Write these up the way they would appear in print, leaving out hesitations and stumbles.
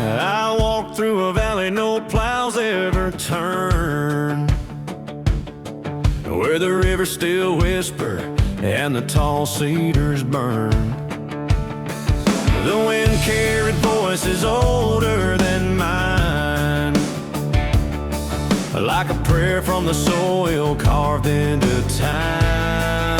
I walk through a valley no plows ever turn, where the rivers still whisper and the tall cedars burn. The wind-carried voice is older than mine, like a prayer from the soil carved into time.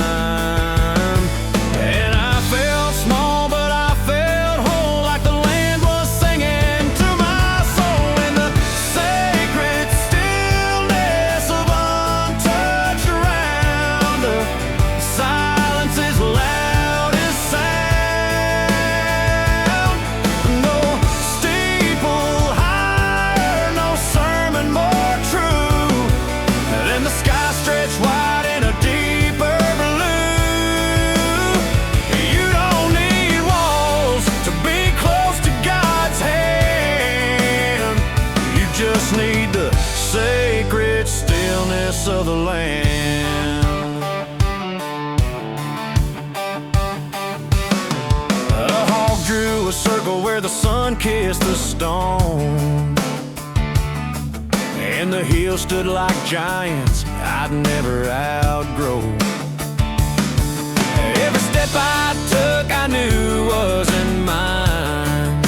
And I felt small, but I felt whole, like the land was singing to my soul in the sacred stillness of untouched ground. The silence is loud as sound. No steeple higher, no sermon more true than the sky stretched wide in a deeper blue. You don't need walls to be close to God's hand. You just need the sacred stillness of the land. A hawk drew a circle where the sun kissed the stone, and the hills stood like giants I'd never outgrow. Every step I took I knew wasn't mine.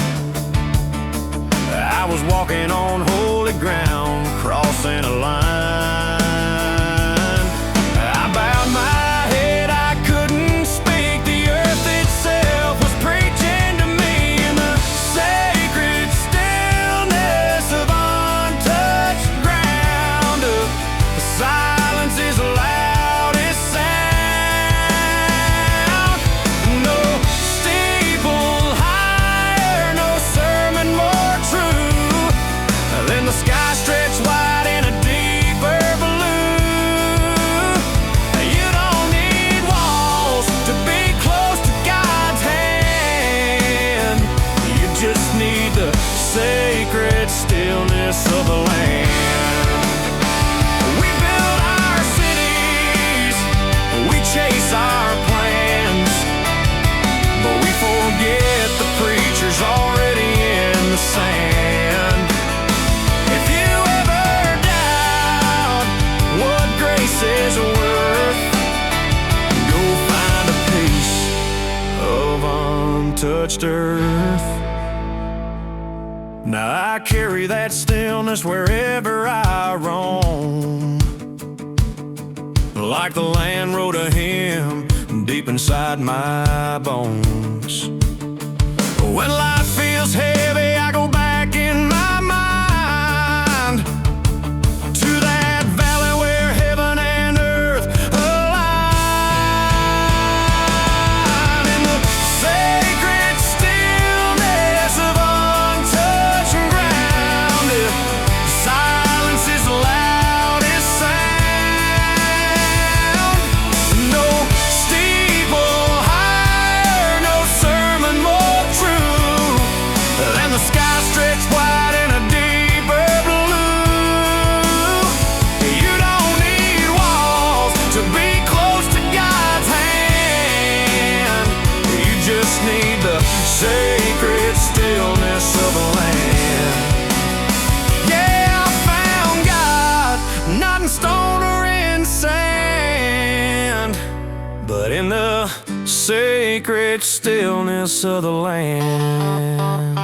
I was walking on holy ground, crossing a line. I bowed my head, I couldn't speak. The earth itself was preaching to me in the sacred stillness of untouched ground. The silence is loud as sound. No steeple higher, no sermon more true than the sky stretched wide in a deeper blue. You don't need walls to be close to God's hand. You just need the sacred stillness of the land. We build our cities, we chase our plans, but we forget the preacher's already in the sand. If you ever doubt what grace is worth, go find a piece of untouched earth. Now I carry that stillness wherever I roam, like the land wrote a hymn deep inside my bones. When life feels heavy, I go back in my mind to that valley where heaven and earth align. In the sacred stillness of untouched ground, silence is loud as sound. No steeple higher, no sermon more true than the sky stretched wide in a deeper blue. You don't need walls to be close to God's hand. You just need the sacred stillness of the land. Yeah, I found God, not in stone or in sand, but in the sacred stillness of the land.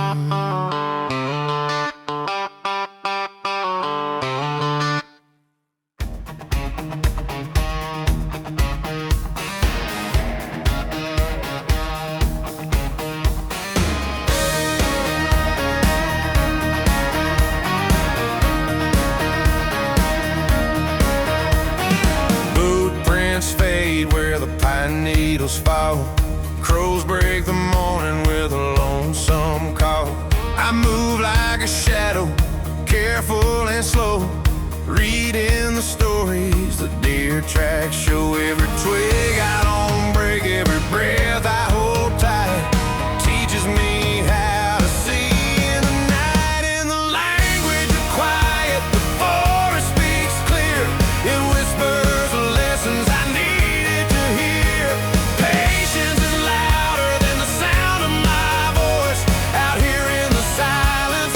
Footprints fade where the pine needles fall. Crows break the morning with a lonesome call. I move like a shadow, careful and slow, reading the stories the deer tracks show. Every twig I don't break, every breath I hold tight teaches me how to see in the night. In the language of quiet, the forest speaks clear. It whispers lessons I needed to hear. Patience is louder than the sound of my voice. Out here in the silence,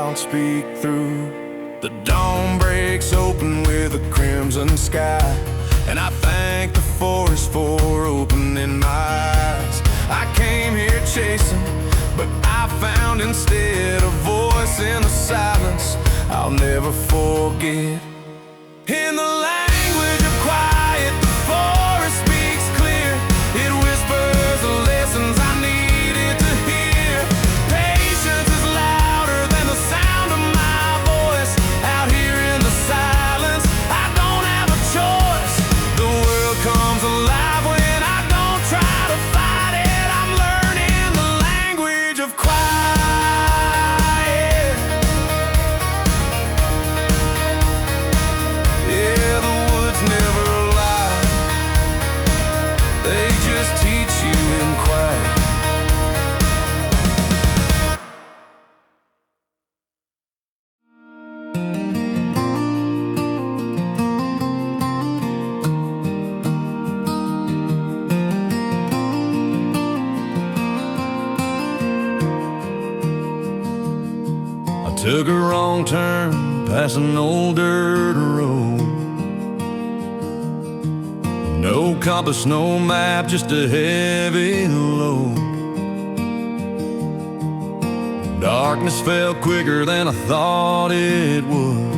sound speak through. The dawn breaks open with a crimson sky, and I thank the forest for opening my eyes. I came here chasing, but I found instead a voice in the silence I'll never forget. In the language of quiet, the forest speaks clear. It whispers the lessons I needed to hear. Patience is louder than the sound of my voice. Out here in the silence, I don't have a choice. The world comes alive when I don't try to fight it. I'm learning the language of quiet. Yeah, the woods never lie. They just teach you in quiet. I took a wrong turn past an old dirt road. No compass, no map, just a heavy load. Darkness fell quicker than I thought it would,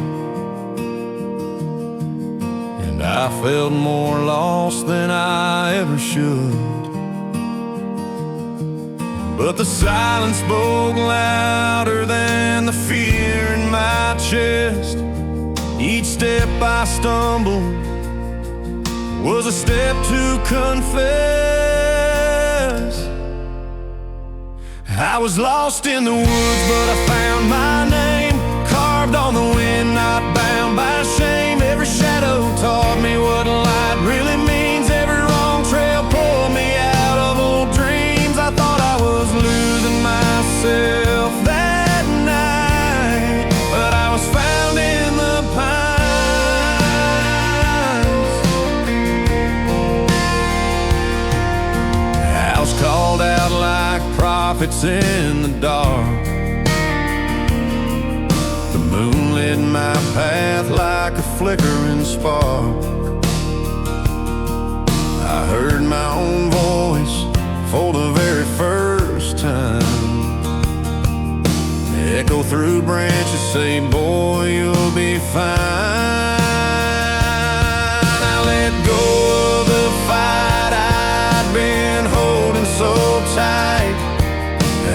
and I felt more lost than I ever should. But the silence spoke louder than the fear in my chest. Each step I stumbled was a step to confess. I was lost in the woods, but I found my name, carved on the wind, not bound by shame. Every shadow taught me what light really means. Every wrong trail pulled me out of old dreams. I thought I was losing myself that night, but I was found in the pines. Owls called out like prophets in the dark. The moon lit my path like a flickering spark. I heard my own voice for the very first time echo through branches, say, boy, you'll be fine. I let go of the fight I'd been holding so tight,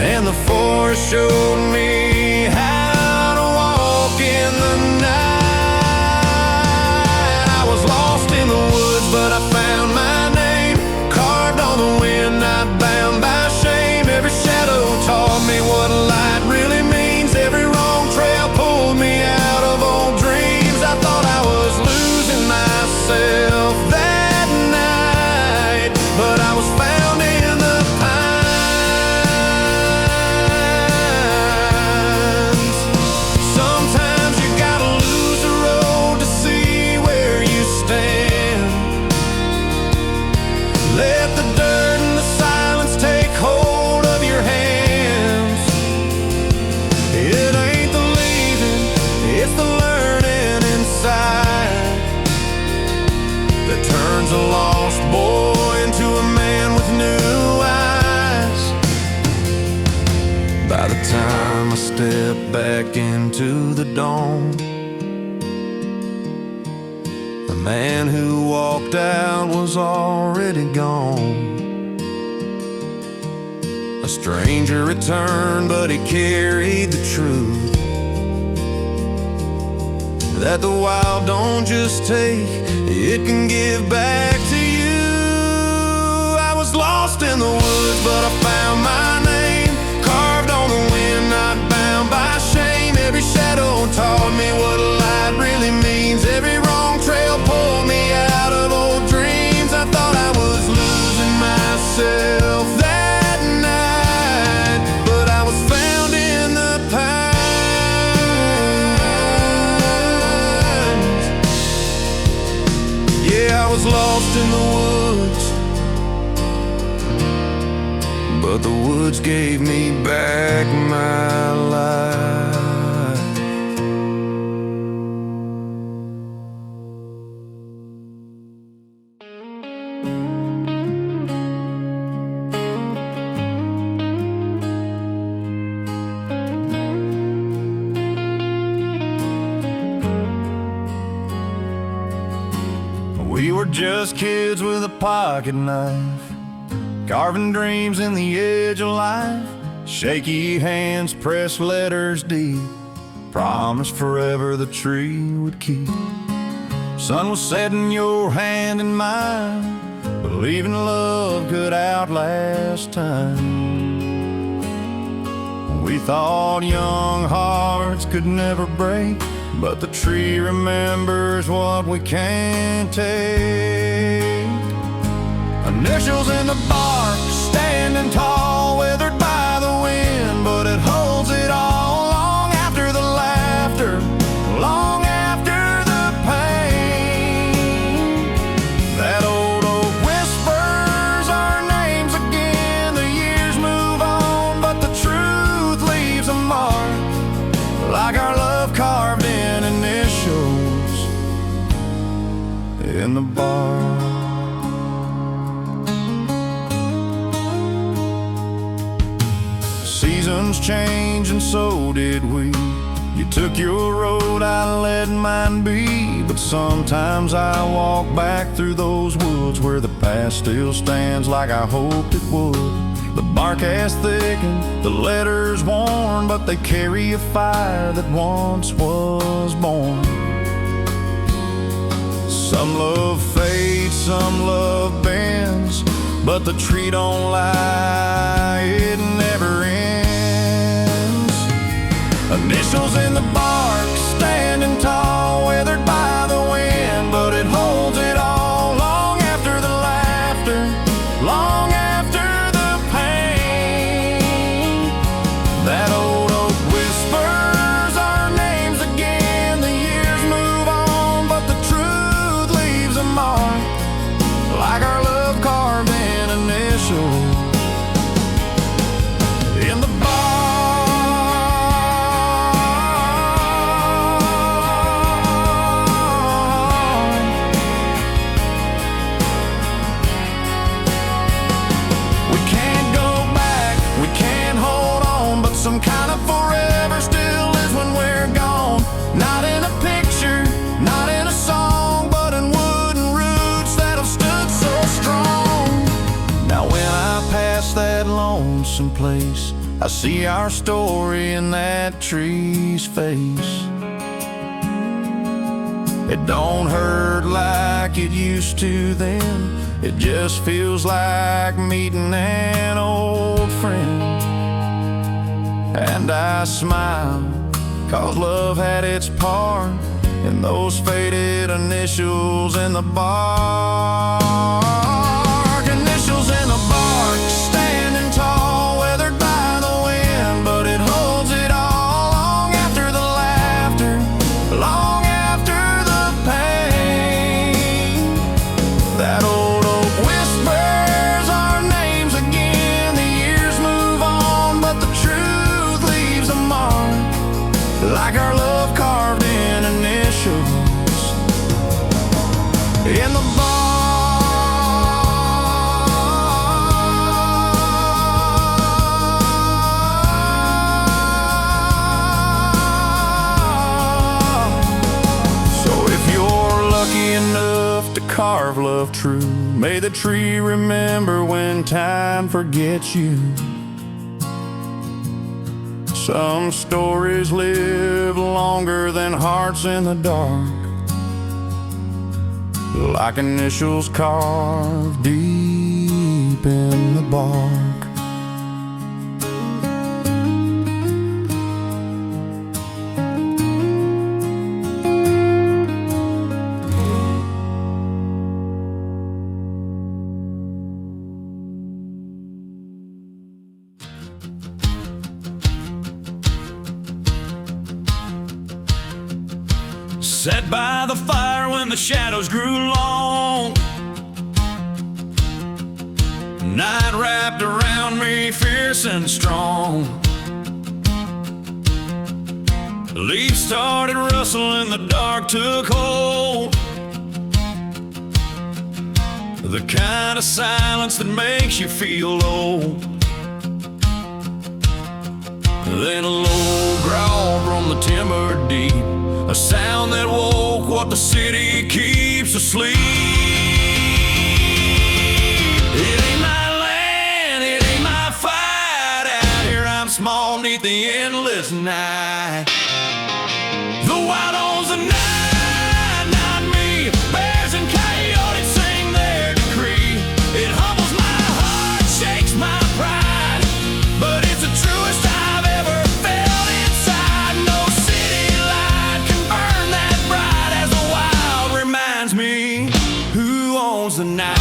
and the forest showed me how to walk in the night. I was lost in the woods, but I found my name, carved on the wind, not bound by shame. Every shadow taught me what light really means. Every wrong trail pulled me out of old dreams. I thought I was losing myself that night, but I was found in the pines. Sometimes you gotta lose the road to see where you stand. Let the dirt and the silence take hold of your hands. It ain't the leaving, it's the learning inside that turns a lost boy into a man with new eyes. By the time I stepped back into the dawn, the man who walked out was already gone. A stranger returned, but he carried the truth that the wild don't just take, it can give back to you. I was lost in the woods, but I found my name, carved on the wind, not bound by shame. Every shadow taught me what light really means. Every wrong trail pulled me out of old dreams. I thought I was losing myself that night, but I was found in the pines. Yeah, I was lost in the woods, but the woods gave me back my life. just kids with a pocket knife, carving dreams in the edge of life. Shaky hands press letters deep, promised forever the tree would keep. Sun was setting, your hand in mine, believing love could outlast time. We thought young hearts could never break, but the tree remembers what we can't take. Initials in the bark, standing tall, weathered by the wind, but it holds it all long after the laughter, long after the pain. That old oak whispers our names again. The years move on, but the truth leaves a mark, like our love carved in initials in the bark. Seasons change and so did we. You took your road, I let mine be. But sometimes I walk back through those woods where the past still stands like I hoped it would. The bark has thickened, the letters worn, but they carry a fire that once was born. Some love fades, some love bends, but the tree don't lie, it never ends. Initials in the bark, standing tall, weathered by the wind, but it holds it all long after the laughter, long after the pain. That old oak whispers our names again. The years move on, but the truth leaves a mark, like our love carved in initials in the bark. Some kind of forever still is when we're gone. Not in a picture, not in a song, but in wooden roots that have stood so strong. Now when I pass that lonesome place, I see our story in that tree's face. It don't hurt like it used to then. It just feels like meeting an old friend. And I smile, 'cause love had its part in those faded initials in the bark. Initials in the bark, standing tall, weathered by the wind, but it holds it all long after the laughter, long after the pain. That old oak whispers our names again. The years move on, but the truth like our love carved in initials in the bark. So if you're lucky enough to carve love true, may the tree remember when time forgets you. Some stories live longer than hearts in the dark, like initials carved deep in the bark. Sat by the fire when the shadows grew long. Night wrapped around me fierce and strong. Leaves started rustling, the dark took hold. The kind of silence that makes you feel old. Then a low growl from the timber deep, a sound that woke what the city keeps asleep. the endless night. The wild owns the night, not me. Bears and coyotes sing their decree. It humbles my heart, shakes my pride, but it's the truest I've ever felt inside. No city light can burn that bright as the wild reminds me who owns the night.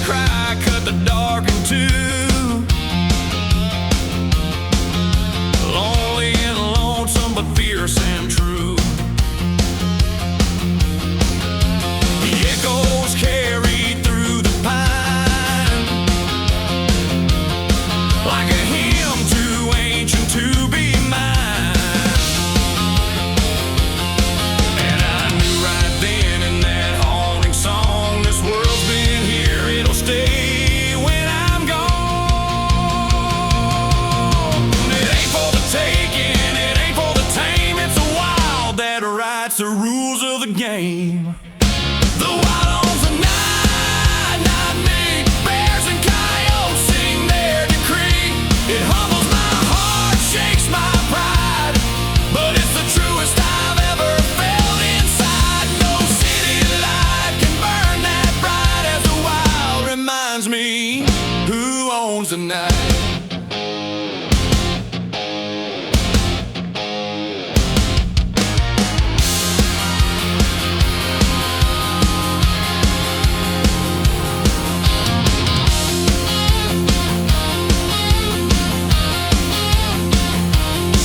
Cry, cut the dark in two. Lonely and lonesome, but fierce and true. The echoes carry through the pine, like a hymn too ancient to be mine. And I knew right then in that haunting song, this world's been here, it'll stay when I'm gone. It ain't for the taking, it ain't for the tame. It's the wild that writes the rules of the game. The wild owns the night, not me. Bears and coyotes sing their decree. It humbles my heart, shakes my pride, but it's the truest I've ever felt inside. No city light can burn that bright as the wild reminds me who owns the night.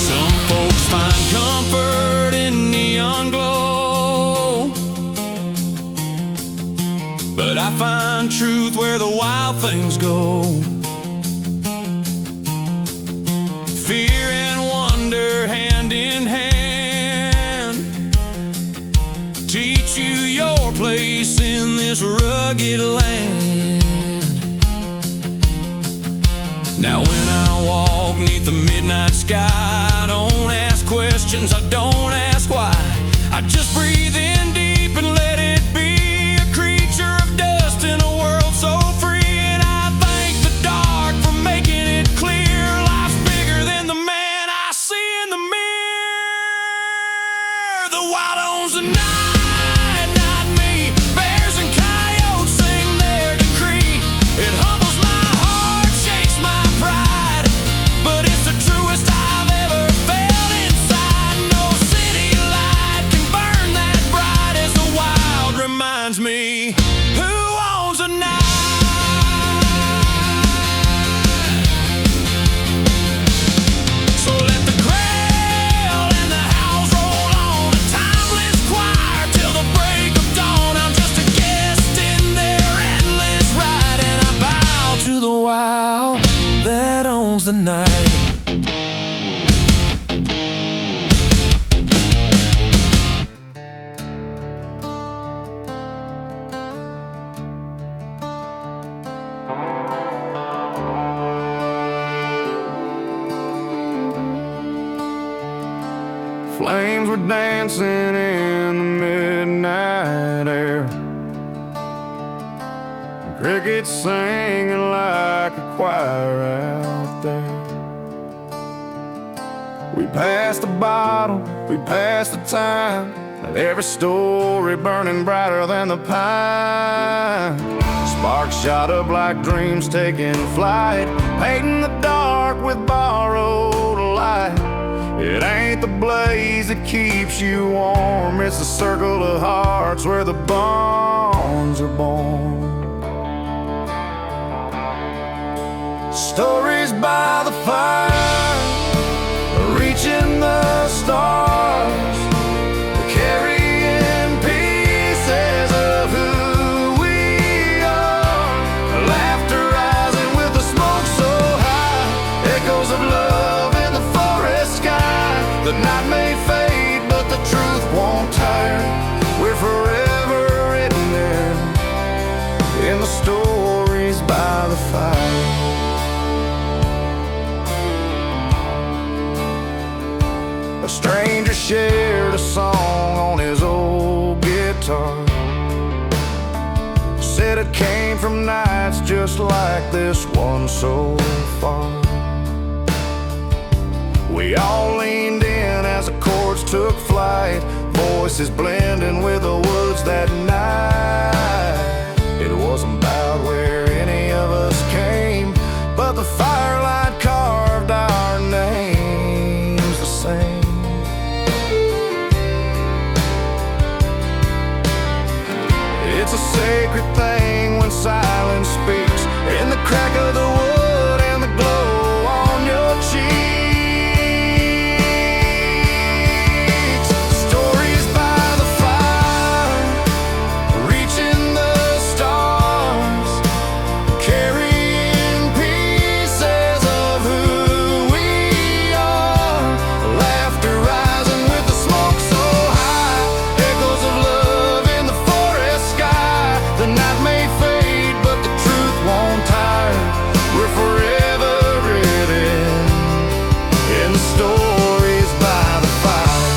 Some folks find comfort in neon glow, but I find truth where the wild things go. Fear and wonder hand in hand teach you your place in this rugged land. Now when I walk neath the midnight sky, I don't ask questions, I don't ask why. I just breathe in deep and let it be. A creature of dust in a world so free. And I thank the dark for making it clear. Life's bigger than the man I see in the mirror. The wild owns the night, not me. Bears and coyotes sing their decree. It humbles my heart, shakes my pride, but it's the truest I've ever felt inside. No city light can burn that bright as the wild reminds me who owns the night. So let the quail and the howls roll on, a timeless choir till the break of dawn. I'm just a guest in their endless ride, and I bow to the wild that owns the night. Flames were dancing in the midnight air, crickets singing like a choir out there. We passed the bottle, we passed the time, and every story burning brighter than the pine. Sparks shot up like dreams taking flight, painting the dark with borrowed light. It ain't the blaze that keeps you warm, it's the circle of hearts where the bonds are born. Stories by the fire, reaching the stars, carrying pieces of who we are. Laughter rising with the smoke so high, echoes of love in the forest sky. The night may fade, but the truth won't tire. We're forever written in the stories by the fire. A stranger shared a song on his old guitar, said it came just like this one so far. We all leaned in as the chords took flight, voices blending with the woods that night. It wasn't about where any of us came, but the firelight carved our names the same. It's a sacred thing when silence speaks, in the crack of the wood and the glow on your cheeks. Stories by the fire, reaching the stars, carrying pieces of who we are. Laughter rising with the smoke so high, echoes of love in the forest sky. The night may fade, but the truth won't tire. We're forever written in the stories by the fire.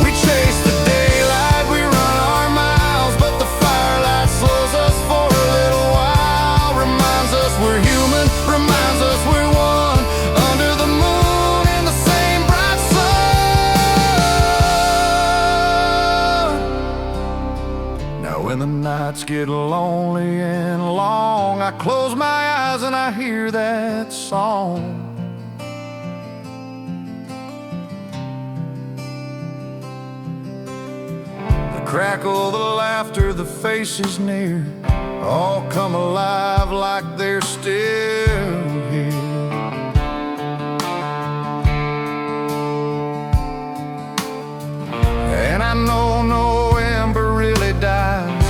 We chase the daylight, we run our miles, but the firelight slows us for a little while. Reminds us we're human, reminds us we're one, under the moon in the same bright sun. Now when the nights get lonely and long, I close my eyes and I hear that song. The crackle, the laughter, the faces near, all come alive like they're still here. And I know no ember really dies,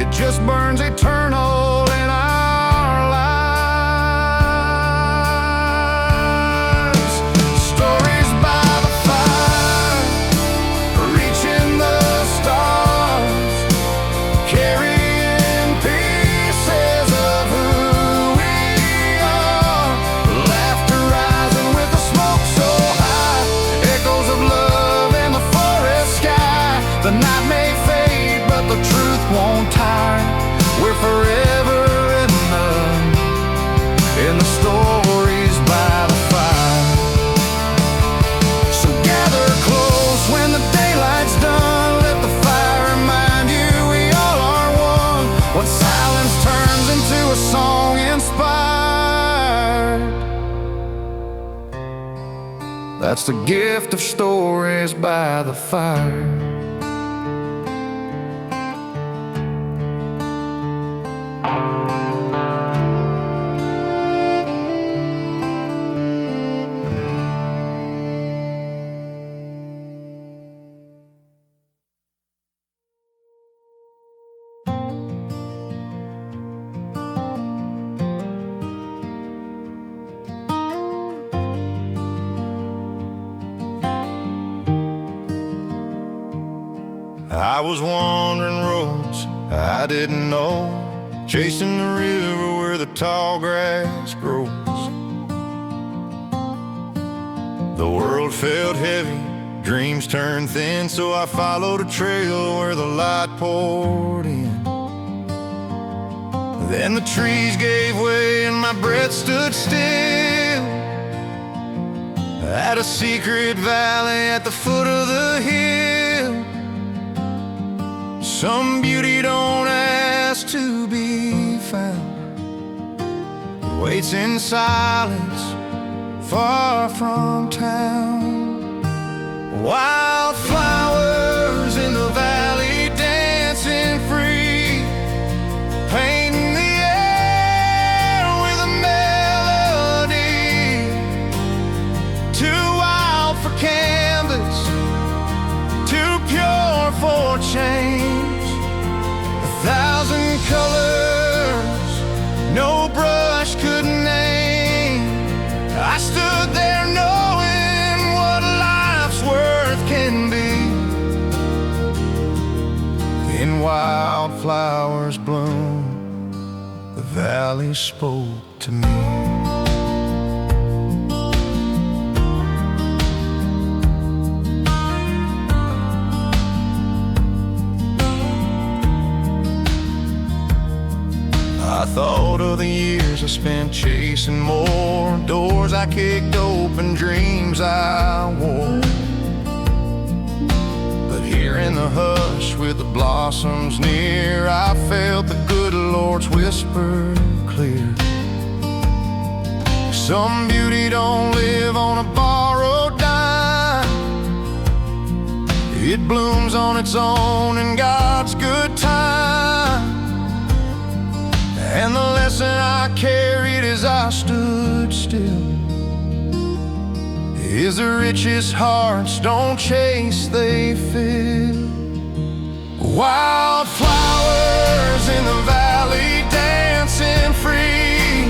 it just burns eternal in our lives. Stories by the fire, reaching the stars, carrying pieces of who we are. Laughter rising with the smoke so high, echoes of love in the forest sky. The night may fade, but the truth won't tire. We're forever in the stories by the fire. So gather close when the daylight's done. Let the fire remind you we all are one. When silence turns into a song inspired, that's the gift of stories by the fire. I was wandering roads I didn't know, chasing the river where the tall grass grows. The world felt heavy, dreams turned thin, so I followed a trail where the light poured in. Then the trees gave way and my breath stood still at a secret valley at the foot of the hill. Some beauty don't ask to be found, it waits in silence far from town. Wildflowers in the valley dancing free, painting the air with a melody. Too wild for canvas, too pure for change. 1,000 colors, no brush could name. I stood there knowing what life's worth can be. In wildflowers bloom, the valley spoke to me. I spent chasing more, doors I kicked open, dreams I wore. But here in the hush with the blossoms near, I felt the good Lord's whisper clear. Some beauty don't live on a borrowed dime. It blooms on its own in God's good time. And the lesson I carried as I stood still is the richest hearts don't chase, they fill. Wildflowers in the valley dancing free,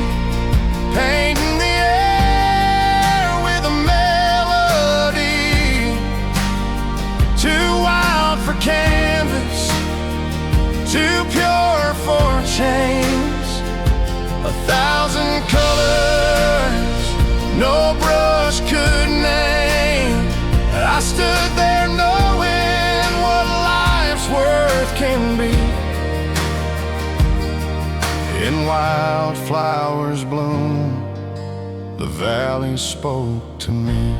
painting the air with a melody. Too wild for canvas, too pure for change. 1,000 colors, no brush could name. I stood there knowing what life's worth can be. In wildflowers bloom, the valley spoke to me.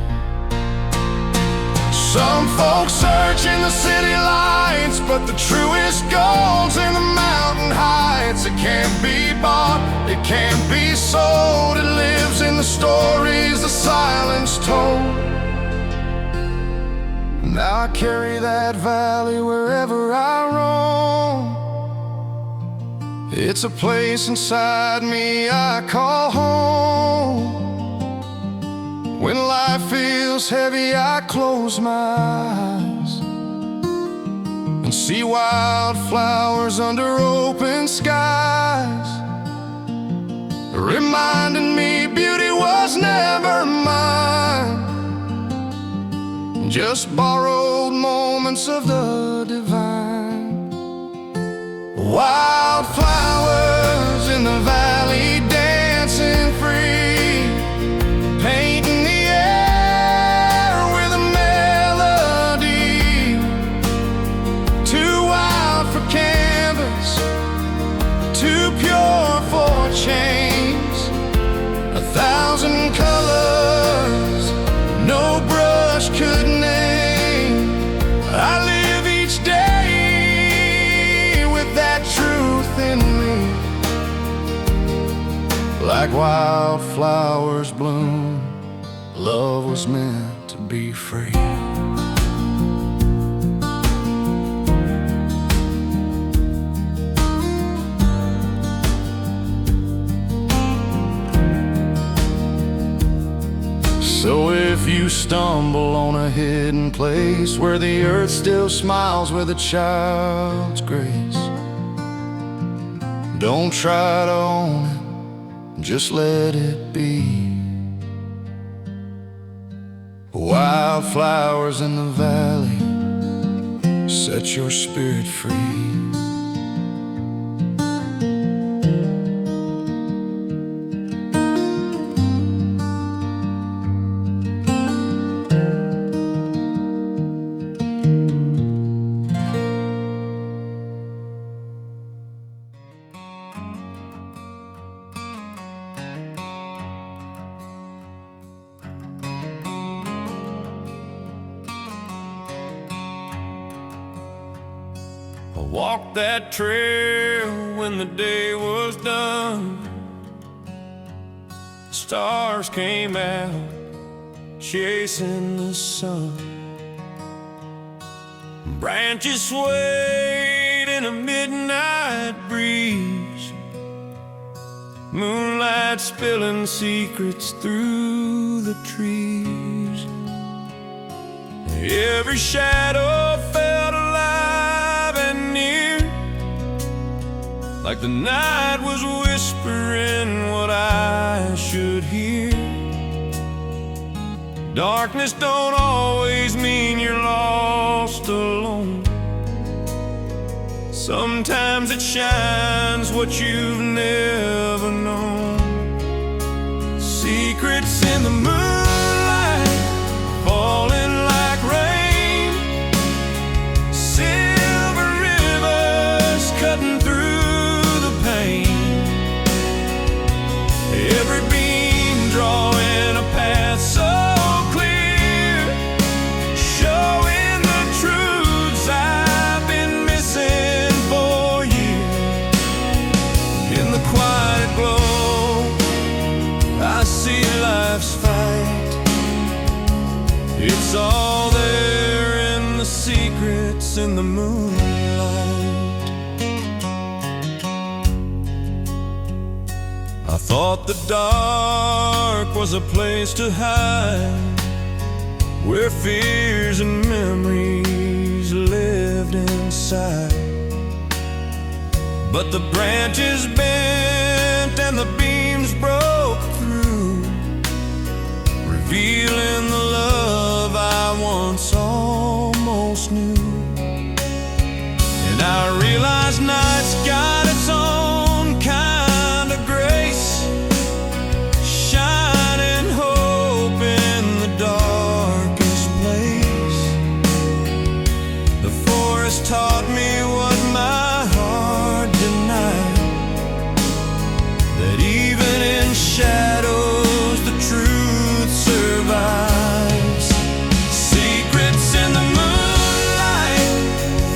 Some folks search in the city lights, but the truest gold's in the mountain heights. It can't be bought, it can't be sold. It lives in the stories the silence told. Now I carry that valley wherever I roam. It's a place inside me I call home. When life feels heavy, I close my eyes and see wildflowers under open skies, reminding me beauty was never mine, just borrowed moments of the divine. Wildflowers in the valley dancing free, painting the air with a melody. Too wild for canvas, too pure for chains. 1,000 colors, no brush could name. I live each day with that truth in me. Like wildflowers bloom, love was meant to be free. So if you stumble on a hidden place where the earth still smiles with a child's grace, don't try to own it, just let it be. Wildflowers in the valley, set your spirit free. I walked that trail when the day was done. Stars came out chasing the sun. Branches swayed in a midnight breeze, moonlight spilling secrets through the trees. Every shadow felt alive and near, like the night was whispering what I should hear. Darkness don't always mean you're lost alone. Sometimes it shines what you've never known. Secrets in the moonlight, falling like rain. Silver rivers cutting through the pain. in the moonlight. I thought the dark was a place to hide, where fears and memories lived inside. But the branches bent and the beams broke through, revealing the love I once almost knew. And I realized night's got its own kind of grace, shining hope in the darkest place. The forest taught me what my heart denied, that even in shadows the truth survives. Secrets in the moonlight,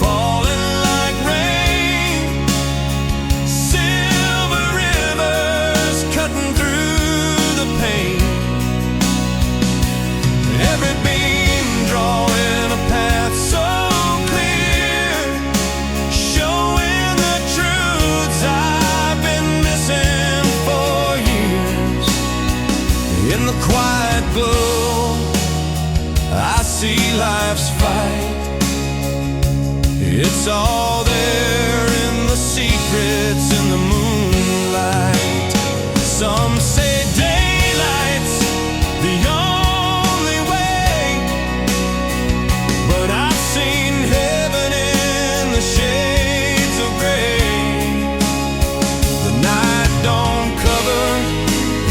falling like rain, silver rivers cutting through the pain. Every beam drawing a path so clear, showing the truths I've been missing for years. In the quiet glow, I see life's fight. It's all there in the secrets in the moonlight. Some say daylight's the only way, but I've seen heaven in the shades of gray. The night don't cover,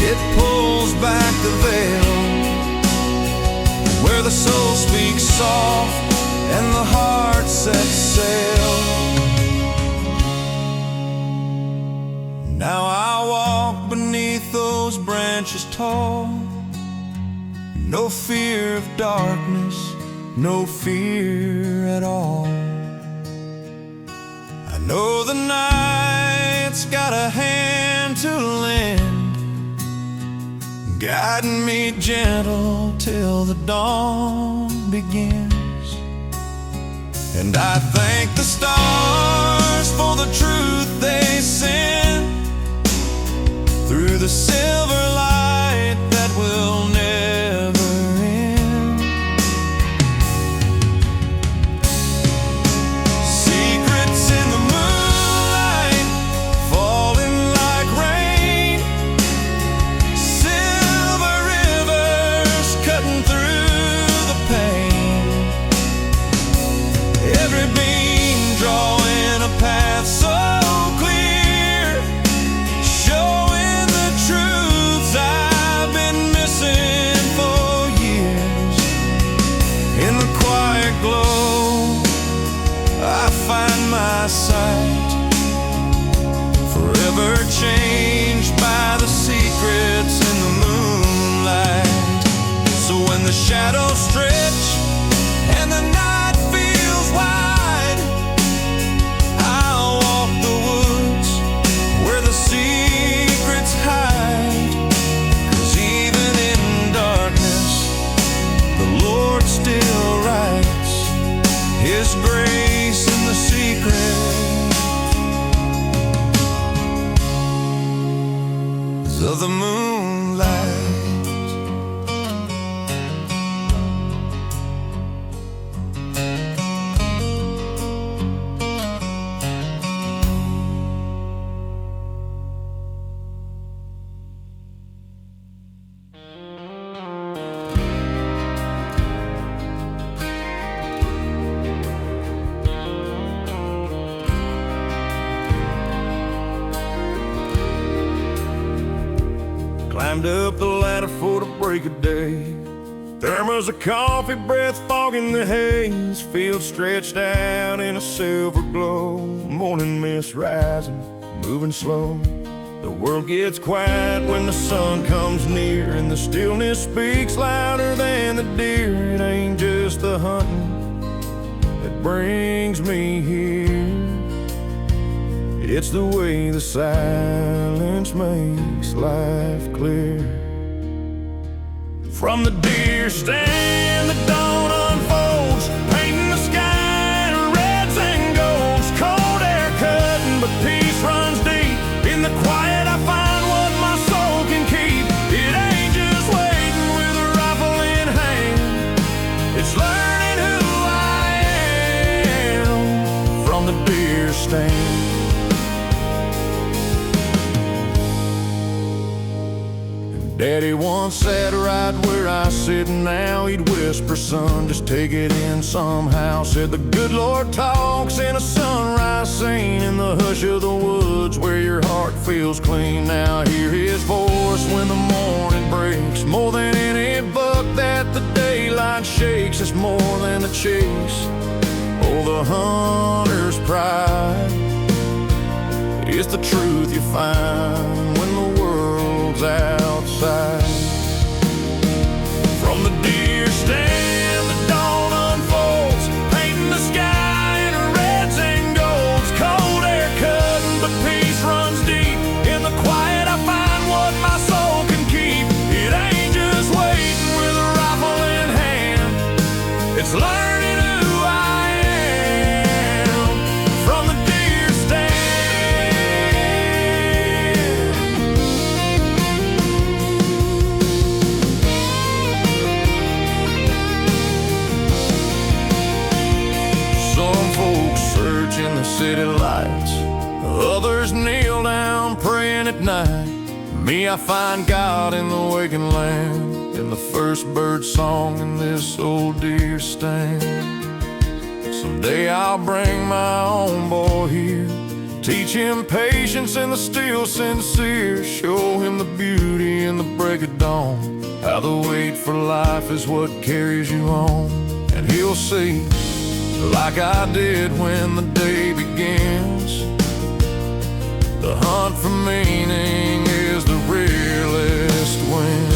it pulls back the veil, where the soul speaks soft and the heart sets sail. Now I walk beneath those branches tall, no fear of darkness, no fear at all. I know the night's got a hand to lend, guiding me gentle till the dawn begins. And I thank the stars for the truth they send, through the silver light that will never end. Secrets in the moonlight, falling like rain, silver rivers cutting through the pain. Every beam drawing a path so clear, showing the truths I've been missing for years. In the quiet glow, I find my sight, forever changed by the secrets in the moonlight. So when the shadows stretch and the night feels wide, I'll walk the woods where the secrets hide. 'Cause even in darkness, the Lord still writes His grace in the secrets of the moonlight. Climbed up the ladder for the break of day. There was a coffee breath fogging the haze, field stretched out in a silver glow. Morning mist rising, moving slow. The world gets quiet when the sun comes near, and the stillness speaks louder than the deer. It ain't just the hunting that brings me here, it's the way the silence makes life clear. From the deer stand, the dawn unfolds, painting the sky in red Daddy once sat right where I sit now. He'd whisper, son, just take it in somehow. Said the good Lord talks in a sunrise scene, in the hush of the woods where your heart feels clean. Now hear his voice when the morning breaks. More than any buck that the daylight shakes, it's more than a chase. Oh, the hunter's pride is the truth you find when the world's outside. From the deer stand, the dawn unfolds, painting the sky in reds and golds. Cold air cutting, but peace runs deep. In the quiet I find what my soul can keep. It ain't just waiting with a rifle in hand, it's learning who I am. From the deer stand. In the city lights, others kneel down praying at night. Me, I find God in the waking land, in the first bird song in this old deer stand. Someday I'll bring my own boy here, teach him patience and the still sincere, show him the beauty in the break of dawn, how the wait for life is what carries you on. And he'll see, like I did when the day begins, the hunt for meaning is the realest win.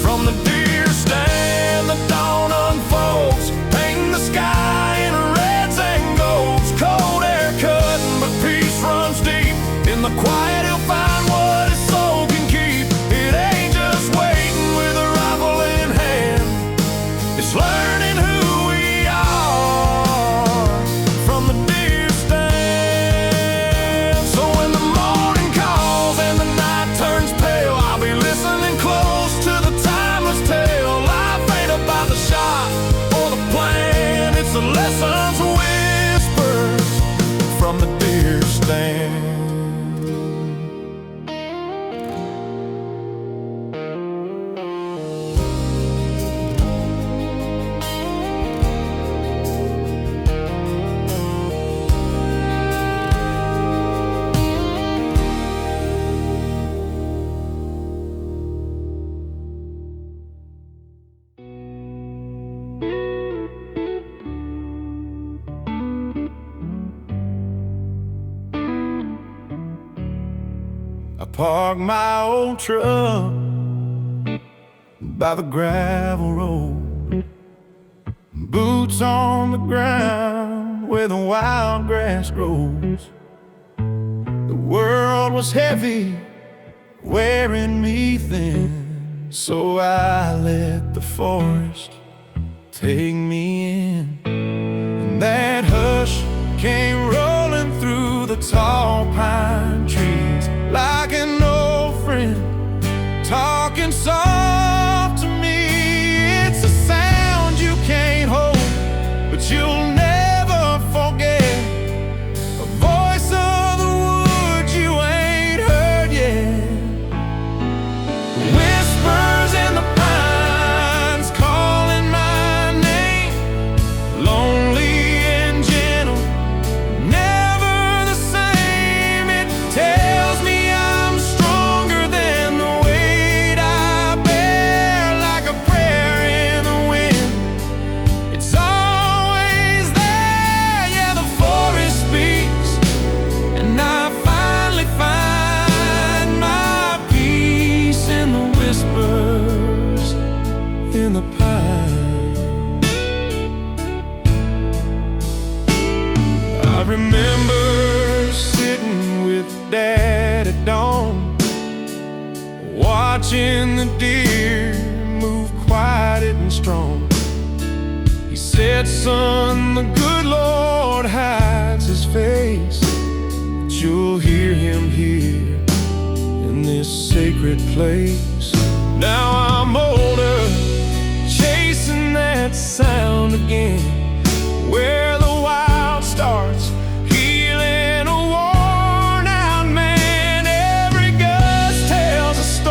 From the deer stand, the dawn unfolds, painting the sky in reds and golds. Cold air cutting, but peace runs deep. In the quiet he'll find what his soul can keep. It ain't just waiting with a rifle in hand, it's learning who lessons whispers from the deer stand. I park my old truck by the gravel road, boots on the ground where the wild grass grows. The world was heavy, wearing me thin, so I let the forest take me in. And that hush came rolling through the tall pine trees, like an old friend talking soft to me. It's a sound you can't hold, but you'll never forget. A voice of the woods you ain't heard yet. Whispers in the pines calling my name, lonely and gentle, never the same. It tells me in the pine. I remember sitting with Dad at dawn, watching the deer move quiet and strong. He said, son, the good Lord hides his face, but you'll hear him here in this sacred place. Now I'm older, chasing that sound again, where the wild starts healing a worn out man. Every gust tells a story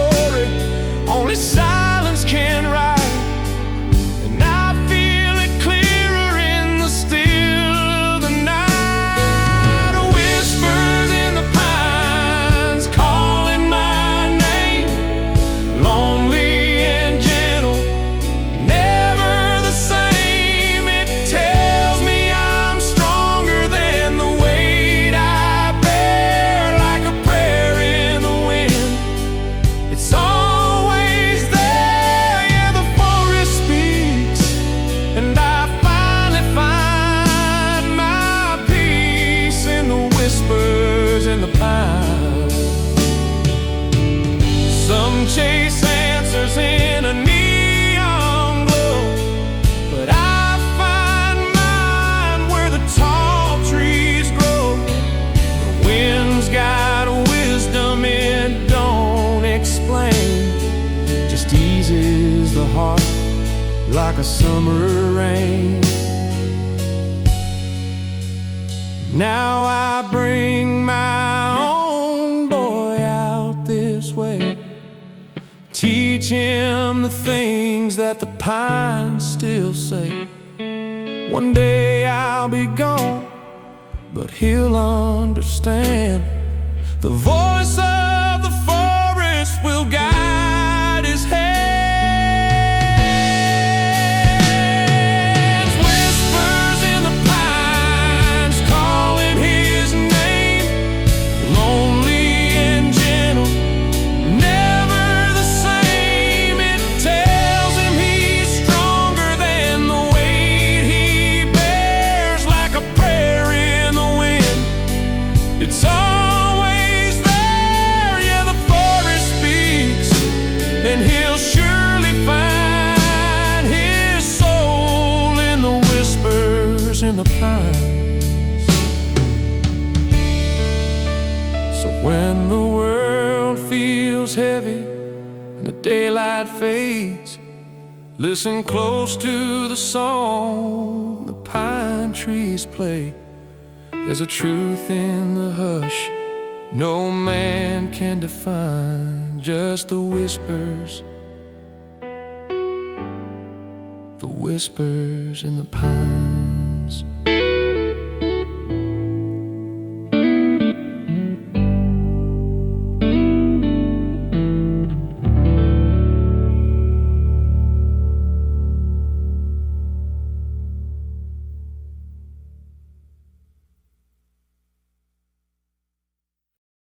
chase answers in a neon glow, but I find mine where the tall trees grow. The wind's got wisdom it don't explain, just eases the heart like a summer rain. Now I bring my own boy out this way, teach him the things that the pines still say. One day I'll be gone, but he'll understand. The voice of the forest will guide his hand. It's always there, yeah, the forest speaks, and he'll surely find his soul in the whispers in the pines. So when the world feels heavy and the daylight fades, listen close to the song the pine trees play. There's a truth in the hush no man can define, just the whispers in the pine.